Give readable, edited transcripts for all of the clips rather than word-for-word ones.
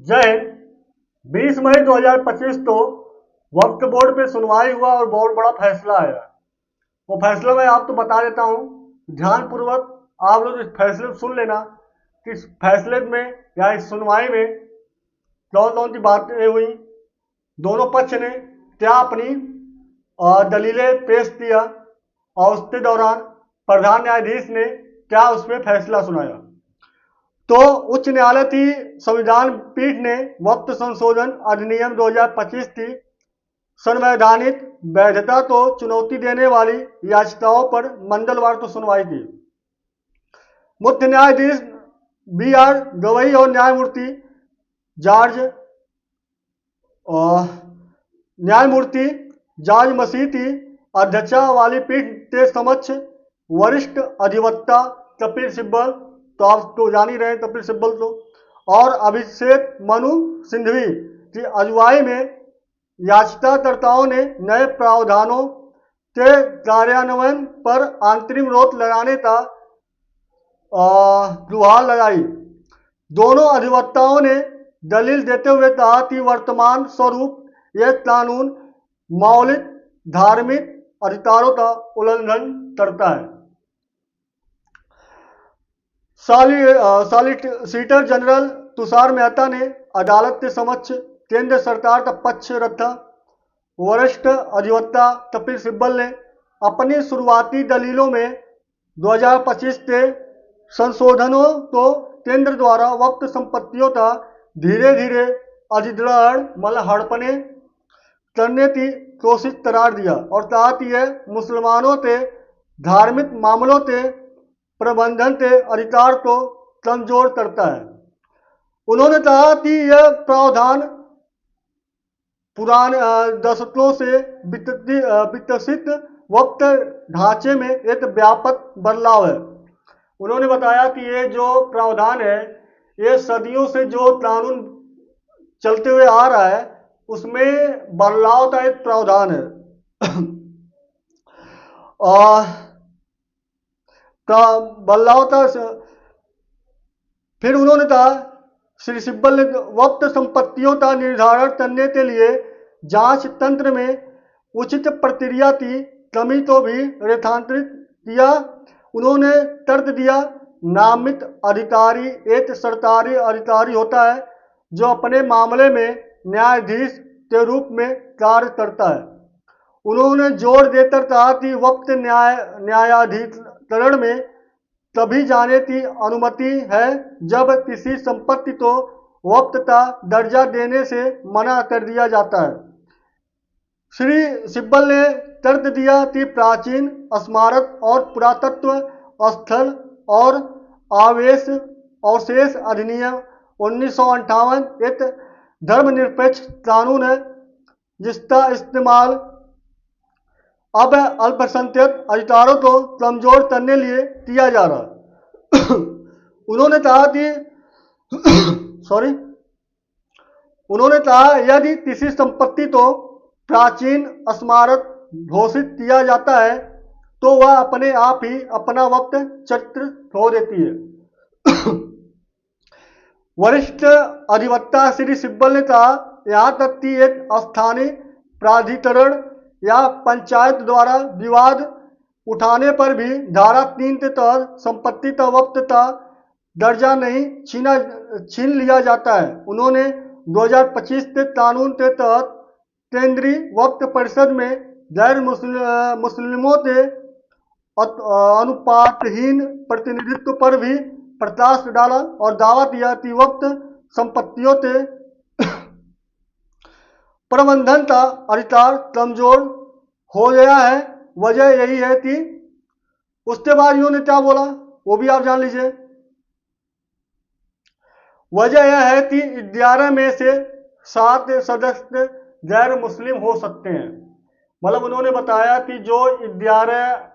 जय हिंद। 20 मई 2025 को वक्फ बोर्ड पे सुनवाई हुआ और बहुत बड़ा फैसला आया। वो फैसला मैं आपको बता देता हूँ, ध्यानपूर्वक आप लोग इस फैसले को सुन लेना कि इस फैसले में या इस सुनवाई में कौन कौन सी बातें हुई, दोनों पक्ष ने क्या अपनी दलीलें पेश किया और उसके दौरान प्रधान न्यायाधीश ने क्या उसमें फैसला सुनाया। तो उच्च न्यायालय की संविधान पीठ ने वक्फ संशोधन अधिनियम 2025 की संवैधानिक वैधता को चुनौती देने वाली याचिकाओं पर मंगलवार को सुनवाई की। मुख्य न्यायाधीश BR गवई और न्यायमूर्ति जॉर्ज मसीह की अध्यक्षता वाली पीठ के समक्ष वरिष्ठ अधिवक्ता कपिल सिब्बल, तो आप तो जान ही रहे हैं कपिल सिब्बल को, और अभिषेक मनु सिंघवी की अगुवाई में याचिकाकर्ताओं ने नए प्रावधानों के कार्यान्वयन पर अंतरिम रोक लगाने का गुहार लगाई। दोनों अधिवक्ताओं ने दलील देते हुए कहा कि वर्तमान स्वरूप यह कानून मौलिक धार्मिक अधिकारों का उल्लंघन करता है। सॉलिसिटर जनरल तुषार मेहता ने अदालत के समक्ष केंद्र सरकार का पक्ष रखा। वरिष्ठ अधिवक्ता कपिल सिब्बल ने अपनी शुरुआती दलीलों में 2025 के संशोधनों को केंद्र द्वारा वक्फ संपत्तियों का धीरे धीरे अधिग्रहण हड़पने करने की कोशिश करार दिया और कहा कि यह मुसलमानों के धार्मिक मामलों के प्रबंधन के अधिकार को कमजोर करता है। उन्होंने कहा कि यह प्रावधान पुराने दशकों से विकसित वक्फ ढांचे में एक व्यापक बदलाव है। उन्होंने बताया कि ये जो प्रावधान है ये सदियों से जो कानून चलते हुए आ रहा है उसमें बदलाव का एक प्रावधान है। बदलाव का फिर उन्होंने कहा, श्री सिब्बल ने वक्फ संपत्तियों का निर्धारण करने के लिए जांच तंत्र में उचित प्रक्रिया की कमी को भी रेखांकित किया। उन्होंने तर्क दिया, नामित अधिकारी एक सरकारी अधिकारी होता है जो अपने मामले में न्यायाधीश के रूप में कार्य करता है। उन्होंने जोर देकर कहा कि वक्फ न्यायाधिकरण में तभी जाने की अनुमति है जब किसी संपत्ति को वक्फ का दर्जा देने से मना कर दिया जाता है। श्री सिब्बल ने तर्क दिया कि प्राचीन स्मारक और पुरातत्व स्थल और अवशेष अधिनियम 1958 एक धर्मनिरपेक्ष कानून है जिसका इस्तेमाल अब अल्पसंख्यक अधिकारों को कमजोर करने लिए किया जा रहा। उन्होंने कहा यदि किसी संपत्ति को प्राचीन स्मारक घोषित किया जाता है तो वह अपने आप ही अपना वक्त चक्र खो देती है। वरिष्ठ अधिवक्ता श्री सिब्बल ने कहा, यहाँ तक कि एक स्थानीय प्राधिकरण या पंचायत द्वारा विवाद उठाने पर भी धारा 3 के तहत संपत्ति का वक्फ का दर्जा नहीं छीन लिया जाता है। उन्होंने 2025 के कानून के तहत केंद्रीय वक्फ परिषद में गैर मुस्लिमों के अनुपातहीन प्रतिनिधित्व पर भी प्रकाश डाला और दावा किया कि वक्फ संपत्तियों के प्रबंधन का अधिकार कमजोर हो गया है। वजह यही है कि उसके बाद इन्होंने क्या बोला वो भी आप जान लीजिए। वजह यह है कि 11 में से 7 सदस्य गैर मुस्लिम हो सकते हैं। मतलब उन्होंने बताया कि जो 11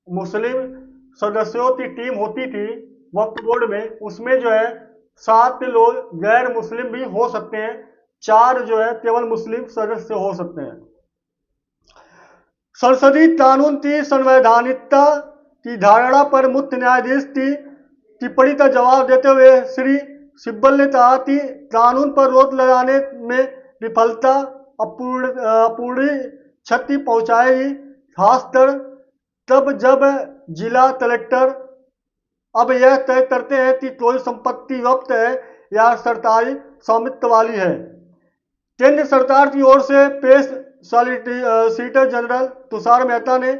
मुस्लिम सदस्यों की टीम होती थी वक्फ बोर्ड में, उसमें जो है 7 लोग गैर मुस्लिम भी हो सकते हैं, 4 जो है केवल मुस्लिम सदस्य हो सकते हैं। संसदीय कानून की संवैधानिकता की धारणा पर मुख्य न्यायाधीश की टिप्पणी का जवाब देते हुए श्री सिब्बल ने कहा कि कानून पर रोक लगाने में विफलता अपूर्णी क्षति पहुंचाएगी, खासकर तब जब जिला कलेक्टर अब यह तय करते हैं कि कोई संपत्ति जब्त है या सरकारी स्वामित्व वाली है। केंद्र सरकार की ओर से पेश सॉलिसिटर जनरल तुषार मेहता ने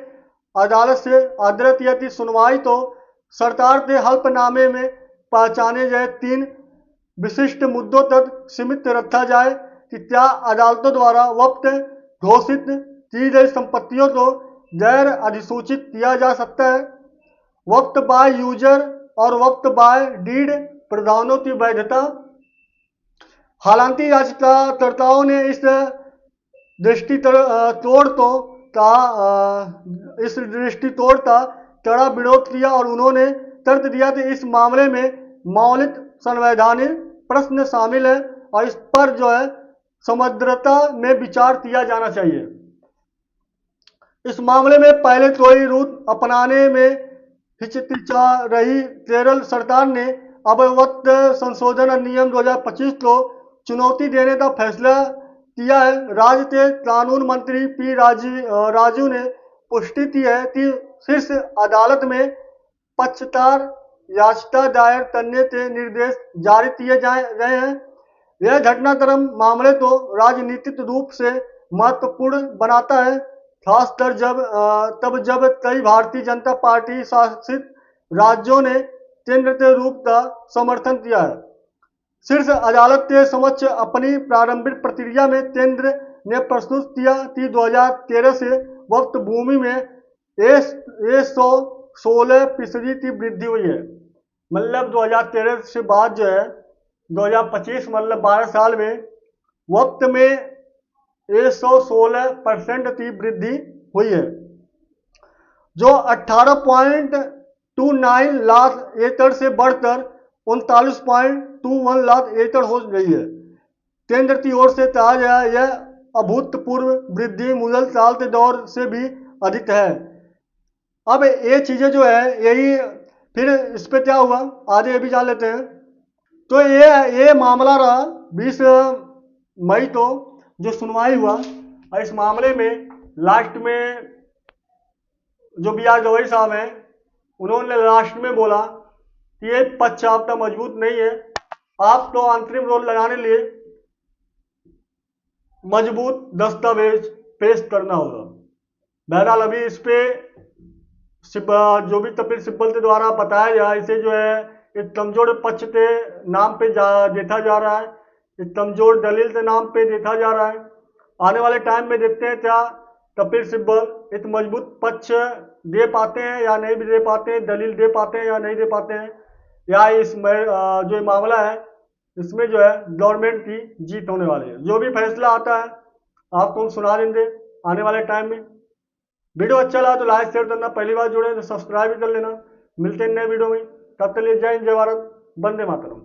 अदालत से आग्रह किया कि सुनवाई तो सरकार के हल्फनामे में पहचाने गए 3 विशिष्ट मुद्दों तक सीमित रखा जाए कि क्या अदालतों द्वारा वक्त घोषित की गई संपत्तियों को गैर अधिसूचित किया जा सकता है, वक्त बाय यूजर और वक्त बाय डीड प्रावधानों की वैधता। हालांकि याचिकाकर्ताओं ने इस दृष्टितोड़ का कड़ा विरोध किया और उन्होंने तर्क दिया कि इस मामले में मौलिक संवैधानिक प्रश्न शामिल है और इस पर समग्रता में विचार किया जाना चाहिए। इस मामले में पहले कोई रूट अपनाने में हिचकिचा रही केरल सरकार ने अब वक्त संशोधन अधिनियम 2025 को चुनौती देने का फैसला किया है। राज्य के कानून मंत्री पी राजू ने पुष्टि की है कि शीर्ष अदालत में पक्षकार याचिका दायर करने के निर्देश जारी किए गए हैं। यह घटनाक्रम मामले को राजनीतिक रूप से महत्वपूर्ण बनाता है, खासकर जब कई भारतीय जनता पार्टी शासित राज्यों ने केंद्र के रूप का समर्थन किया है। शीर्ष अदालत के समक्ष अपनी प्रारंभिक प्रतिक्रिया में केंद्र ने प्रस्तुत किया कि 2013 से वक्त भूमि में 116% की वृद्धि हुई है। मतलब 2013 से बाद 2025 मतलब 12 साल में वक्त में 116% की वृद्धि हुई है, जो 18.29 लाख एकड़ से बढ़कर 39.21 लाख एकड़ हो गई है। केंद्र की ओर से कहा गया यह अभूतपूर्व वृद्धि मुगल साल के दौर से भी अधिक है। अब ये चीजें यही फिर इस पे क्या हुआ आगे ये भी जान लेते हैं। तो ये मामला रहा 20 मई को जो सुनवाई हुआ और इस मामले में लास्ट में जो बी आर गवई साहब हैं उन्होंने लास्ट में बोला कि ये पक्ष आपका मजबूत नहीं है, आपको अंतरिम रोक लगाने लिए मजबूत दस्तावेज पेश करना होगा। बहरहाल अभी इस पे जो भी कपिल सिब्बल के द्वारा बताया गया इसे एक कमजोर पक्ष के नाम पे देखा जा रहा है, एक कमजोर दलील के नाम पे देखा जा रहा है। आने वाले टाइम में देखते हैं क्या कपिल सिब्बल एक मजबूत पक्ष दे पाते हैं या नहीं भी दे पाते हैं, दलील दे पाते हैं या नहीं दे पाते हैं, या इसमें जो मामला है इसमें गवर्नमेंट की जीत होने वाली है। जो भी फैसला आता है आपको हम सुना देंगे आने वाले टाइम में। वीडियो अच्छा लगा तो लाइक शेयर करना, पहली बार जुड़े तो सब्सक्राइब भी कर लेना। मिलते हैं नए वीडियो में, तब तक के लिए जय हिंद, जय भारत, वंदे मातरम।